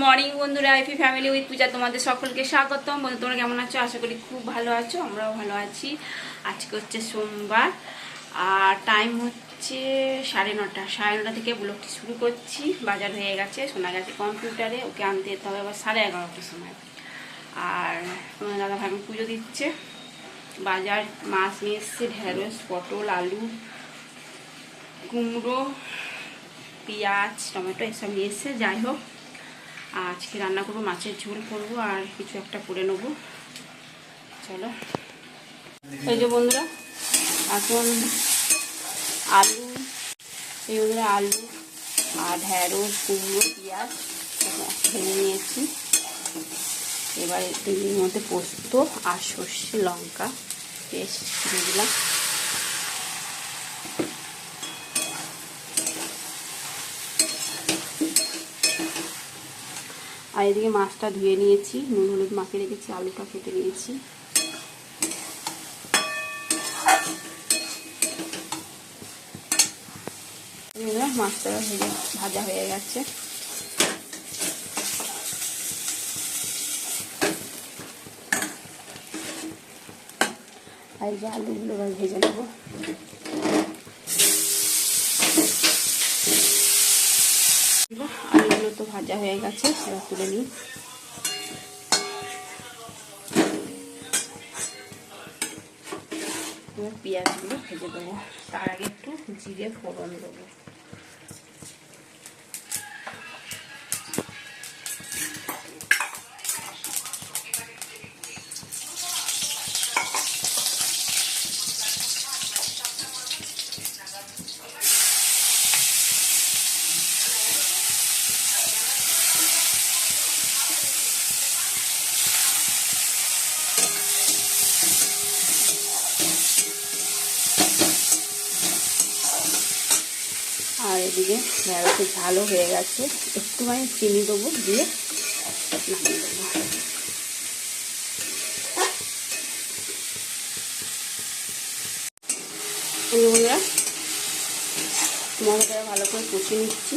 Morning বন্ধুরা, IP family with পূজা তোমাদের সকলকে স্বাগতম। বন্ধু তোমরা কেমন আছো? আশা করি খুব ভালো আছো, আমরাও ভালো আছি। আজকে হচ্ছে সোমবার আর টাইম হচ্ছে 9:30। 9:30 থেকে ব্লগটি শুরু করছি। বাজার হয়ে গেছে, শোনা গেছে কম্পিউটারে, ওকে আনতে যেতে হবে আবার 11:30টার সময়। আর তোমার দাদা ভাই পুজো দিচ্ছে। বাজার মাছ নিয়ে এসছে, ঢেঁড়স, পটল, আলু, কুমড়ো, পেঁয়াজ, টমেটো এসব নিয়ে এসছে। যাই হোক, আজকে রান্না করবো, মাছের ঝোল করবো আর কিছু একটা করে নেবো। চলো, এই যে বন্ধুরা এখন আলু, এই বন্ধুরা আলু আর ঢেঁড়স, কুমড়ো, পেঁয়াজ ভেঙে নিয়েছি। এবার এর মধ্যে পোস্ত আর সর্ষে লঙ্কা পেস্ট দিয়ে দিলাম। আর এদিকে মাছটা ধুয়ে নিয়েছি, নুন হলুদ মাখিয়ে রেখেছি, আলুটা কেটে নিয়েছি। মাছটা ভাজা হয়ে গেছে। আর যে আলুগুলো ভেজে নেব। আলুগুলো তো ভাজা হয়ে গেছে, এবার তুলে নিই। এবার পেঁয়াজগুলো ভেজে দেবো, তার আগে একটু জিরে ফোড়ন দেবো। আর এদিকে ঢেঁড়সের ঝালও হয়ে গেছে, একটুখানি চিনি দেবো, দিয়ে নামিয়ে দেবো। বন্ধুরা মশলাটা ভালো করে কষিয়ে নিচ্ছি।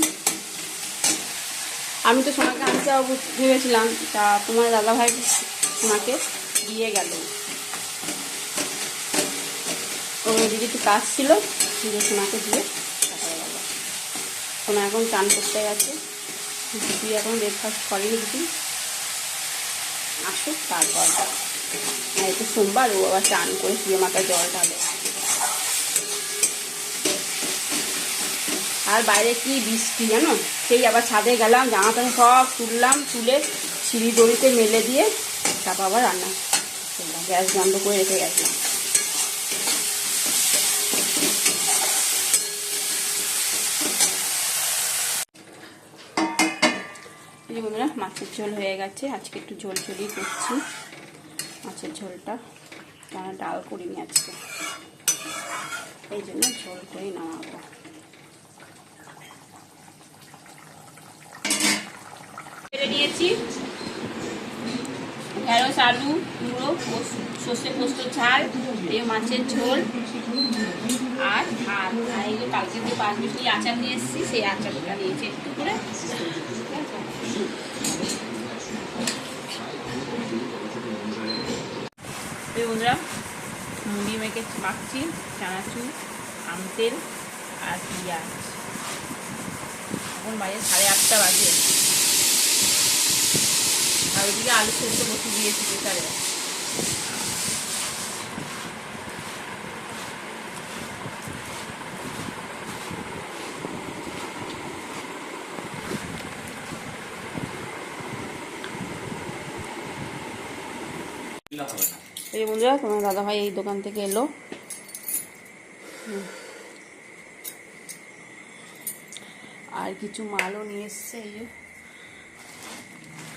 আমি তো সোনাকে আনতে ভেবেছিলাম, তা তোমার দাদাভাই সোনাকে দিয়ে গেল। ওর দিদি একটু কাজ ছিল, দিয়ে সোনাকে দিয়ে দেখা গেল। সোনা এখন চান করতে গেছে, দিদি এখন ব্রেকফাস্ট করেনি, দিদি আসুক তারপর। এই তো সোমবার, ও আবার চান করে শুয়ে মাথায় জল ঢালে। আর বাইরে কি বৃষ্টি জানো, সেই আবার ছাদে গেলাম, জামা প্যান্ট সব তুললাম, তুলে সিঁড়ি দড়িতে মেলে দিয়ে তারপর আবার রান্না করলাম। গ্যাস বন্ধ করে রেখে গেছিলাম। এই বন্ধুরা মাছের ঝোল হয়ে গেছে। আজকে একটু ঝোল ঝোলই করছি মাছের ঝোলটা, কারণ ডাল করিনি আজকে, এই জন্য ঝোল করেই নামাবো। কেটে নিয়েছি ঢেঁড়স, আলু, কুমড়ো, সর্ষে পোস্ত ঝাল, এই মাছের ঝোল আর ভাত। আর এই যে কালকে যে 5 মিনিট আচার নিয়ে এসেছি, সেই আচারটা নিয়েছি একটু করে। এই বন্ধুরা মুড়ি মেখে মাখছি, চানাচুর, আম তেল আর পেঁয়াজ। এখন বাজে 8:30 বাজে। আর ওইদিকে আলু সেদ্ধ বসে দিয়েছি প্রেসারে। এই বন্ধুরা তোমার দাদাভাই এই দোকান থেকে এলো। আর কিছু মালও নিয়ে এসছে। এই যে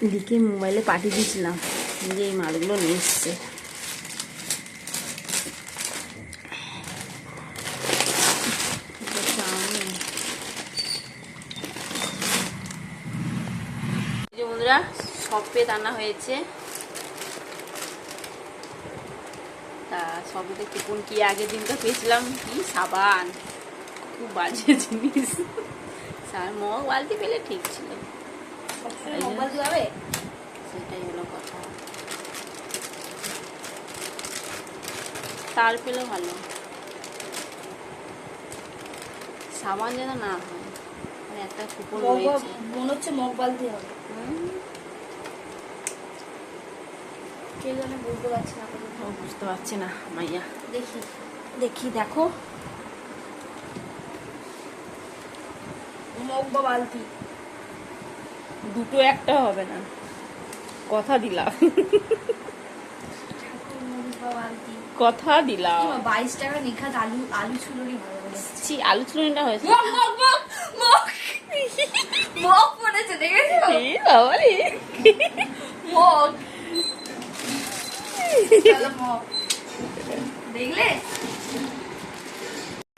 এদিকে মোবাইলে পাঠিয়ে দিয়েছিলাম যে এই মালগুলো নিয়ে এসছে। বন্ধুরা সপে আনা হয়েছে, তা সবই দেখতে কোন কি আগের দিন তো পেয়েছিলাম কি সাবান, খুব বাজে জিনিস। মগ বালতি পেলে ঠিক ছিল। মোবাইল দিবে, সেটাই হলো কথা। তার পেলেও ভালো, সাবান যেন না হয়, মানে একটা কুকুর রয়েছে মনে হচ্ছে মোবাইল দিয়ে হবে। কে জানে, বুঝতে পারছি না। বুঝতে পারছি না মাইয়া। দেখি দেখি, দেখো মগ বা বালতি, দুটো একটা হবে না, কথা দিলাম। বা বালতি, কথা দিলাম। 22 টাকা নিখাত আলু, আলু ছুলুরি ভালো বলেছে। আলু চুরিটা হয়েছে। মগ পড়েছে, দেখেছো? বাবারে, মগ, চলো মগ, দেখলে?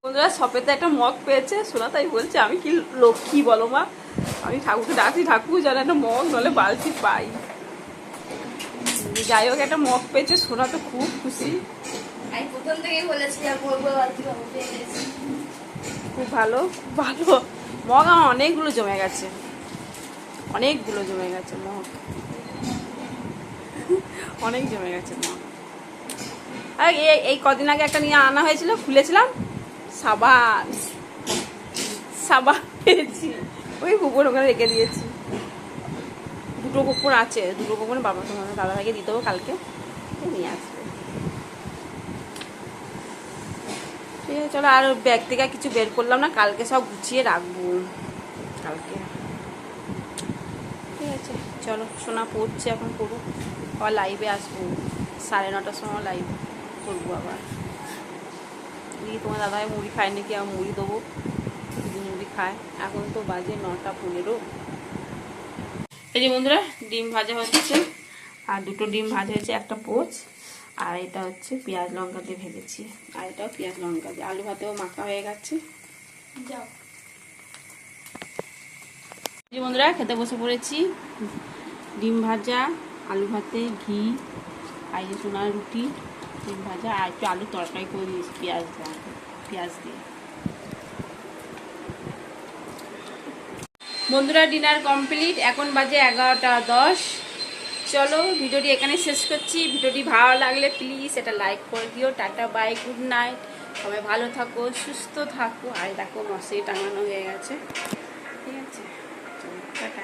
বন্ধুরা শপেতে একটা মগ পেয়েছে, সোনা তাই বলছে আমি কি লক্ষ্মী বলো মা, আমি ঠাকুরকে ডাকছি, ঠাকুর যেন একটা মগ নলে বালতি পাই। যাই হোক, একটা মগ পেয়েছে, সোনা তো খুব খুশি। আমি প্রথম থেকেই বলেছি আর মগ বা বালতি পাবো, পেয়ে গেছি। খুব ভালো, খুব ভালো। মগ আমার অনেকগুলো জমে গেছে, অনেকগুলো জমে গেছে মগ, অনেক জমে গেছে মগ। আর এই কদিন আগে একটা নিয়ে আনা হয়েছিল, খুলেছিলাম, সাবান সাবান পেয়েছি, ওই কুকুর ওখানে রেখে দিয়েছি। দুটো কুকুর আছে, দুটো কুকুর বাবা তোমার দাদা ভাইকে দিতে হবে, কালকে নিয়ে আসবে। ঠিক আছে চলো, আর ব্যাগ থেকে কিছু বের করলাম না, কালকে সব গুছিয়ে রাখবো কালকে। ঠিক আছে চলো, সোনা পড়ছে এখন, করুক, আবার লাইভে আসবো 9:30টার সময় লাইভ করবো আবার। দিয়ে তোমার দাদাভাই মুড়ি খায় নাকি, আমি মুড়ি দেবো, যদি মুড়ি খায়। এখন তো বাজে 9:15। এই যে বন্ধুরা, ডিম ভাজা হচ্ছে, আর দুটো ডিম ভাজা হয়েছে, একটা পোচ, আর এটা হচ্ছে পেঁয়াজ লঙ্কা দিয়ে ভেজেছি, আর এটাও পেঁয়াজ লঙ্কা দিয়ে। আলু ভাতেও মাখা হয়ে গেছে। যাও। এই যে বন্ধুরা, খেতে বসে পড়েছি, ডিম ভাজা, আলু ভাতে ঘি, আর যে সোনার রুটি, ডিম ভাজা, আর একটু আলু তরকারি করে দিয়েছি পেঁয়াজ দিয়ে। বন্ধুরা, ডিনার কমপ্লিট, এখন বাজে 11:10। চলো, ভিডিওটি এখানে শেষ করছি। ভিডিওটি ভালো লাগলে প্লিজ এটা লাইক করে দিও। টাটা, বাই, গুড নাইট, সবাই ভালো থাকো, সুস্থ থাকো। আর দেখো মশারি টাঙানো হয়ে গেছে, ঠিক আছে, চলো টাটা।